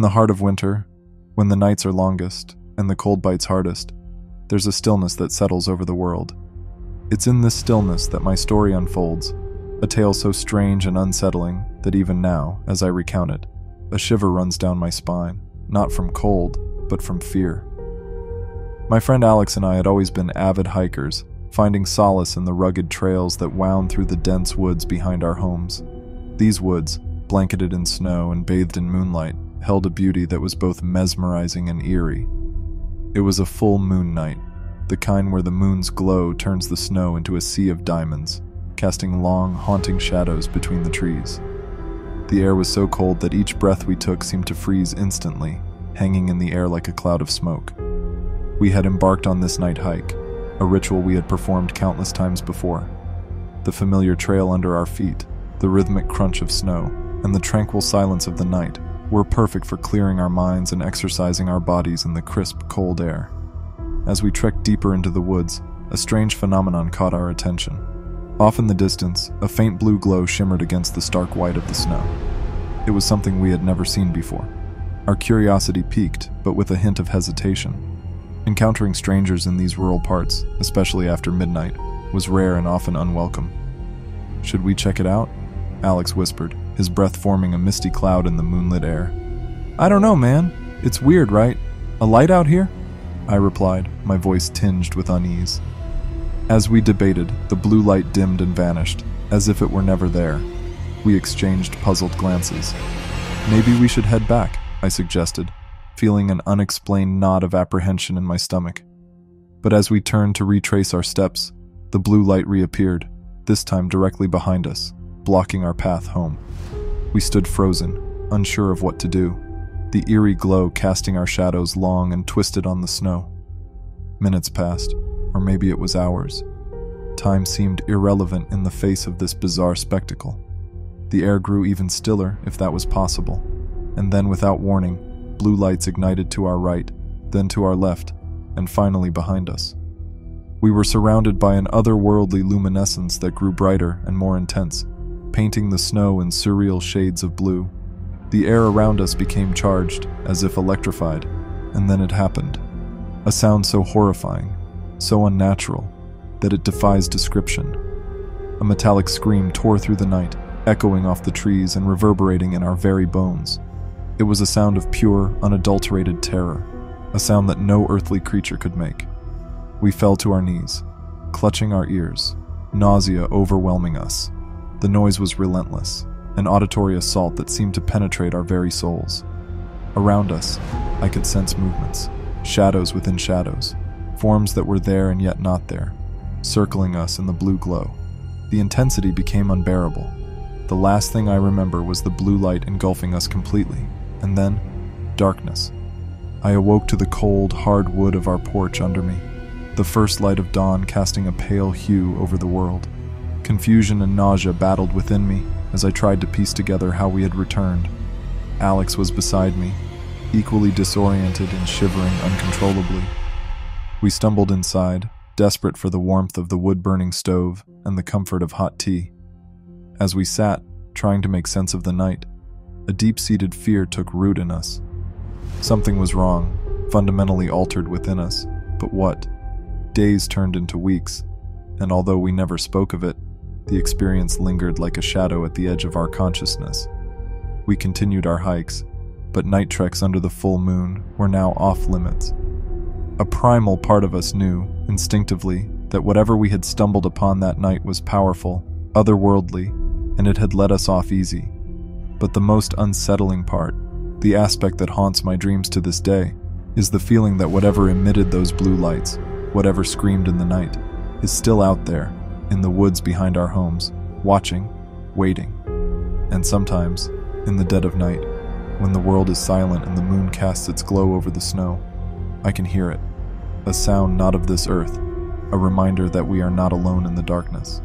the heart of winter, when the nights are longest and the cold bites hardest, there's a stillness that settles over the world. It's in this stillness that my story unfolds, a tale so strange and unsettling that even now, as I recount it, a shiver runs down my spine, not from cold, but from fear. My friend Alex and I had always been avid hikers, finding solace in the rugged trails that wound through the dense woods behind our homes. These woods, blanketed in snow and bathed in moonlight, held a beauty that was both mesmerizing and eerie. It was a full moon night, the kind where the moon's glow turns the snow into a sea of diamonds, casting long, haunting shadows between the trees. The air was so cold that each breath we took seemed to freeze instantly, hanging in the air like a cloud of smoke. We had embarked on this night hike, a ritual we had performed countless times before. The familiar trail under our feet, the rhythmic crunch of snow, and the tranquil silence of the night were perfect for clearing our minds and exercising our bodies in the crisp, cold air. As we trekked deeper into the woods, a strange phenomenon caught our attention. Off in the distance, a faint blue glow shimmered against the stark white of the snow. It was something we had never seen before. Our curiosity piqued, but with a hint of hesitation. Encountering strangers in these rural parts, especially after midnight, was rare and often unwelcome. "Should we check it out?" Alex whispered, his breath forming a misty cloud in the moonlit air. "I don't know, man. It's weird, right? A light out here?" I replied, my voice tinged with unease. As we debated, the blue light dimmed and vanished, as if it were never there. We exchanged puzzled glances. "Maybe we should head back," I suggested, feeling an unexplained knot of apprehension in my stomach. But as we turned to retrace our steps, the blue light reappeared, this time directly behind us, blocking our path home. We stood frozen, unsure of what to do, the eerie glow casting our shadows long and twisted on the snow. Minutes passed, or maybe it was hours. Time seemed irrelevant in the face of this bizarre spectacle. The air grew even stiller, if that was possible, and then without warning, blue lights ignited to our right, then to our left, and finally behind us. We were surrounded by an otherworldly luminescence that grew brighter and more intense, painting the snow in surreal shades of blue. The air around us became charged, as if electrified, and then it happened. A sound so horrifying, so unnatural, that it defies description. A metallic scream tore through the night, echoing off the trees and reverberating in our very bones. It was a sound of pure, unadulterated terror, a sound that no earthly creature could make. We fell to our knees, clutching our ears, nausea overwhelming us. The noise was relentless, an auditory assault that seemed to penetrate our very souls. Around us, I could sense movements, shadows within shadows, forms that were there and yet not there, circling us in the blue glow. The intensity became unbearable. The last thing I remember was the blue light engulfing us completely, and then, darkness. I awoke to the cold, hard wood of our porch under me, the first light of dawn casting a pale hue over the world. Confusion and nausea battled within me as I tried to piece together how we had returned. Alex was beside me, equally disoriented and shivering uncontrollably. We stumbled inside, desperate for the warmth of the wood-burning stove and the comfort of hot tea. As we sat, trying to make sense of the night, a deep-seated fear took root in us. Something was wrong, fundamentally altered within us, but what? Days turned into weeks, and although we never spoke of it, the experience lingered like a shadow at the edge of our consciousness. We continued our hikes, but night treks under the full moon were now off-limits. A primal part of us knew, instinctively, that whatever we had stumbled upon that night was powerful, otherworldly, and it had let us off easy. But the most unsettling part, the aspect that haunts my dreams to this day, is the feeling that whatever emitted those blue lights, whatever screamed in the night, is still out there, in the woods behind our homes, watching, waiting. And sometimes, in the dead of night, when the world is silent and the moon casts its glow over the snow, I can hear it, a sound not of this earth, a reminder that we are not alone in the darkness.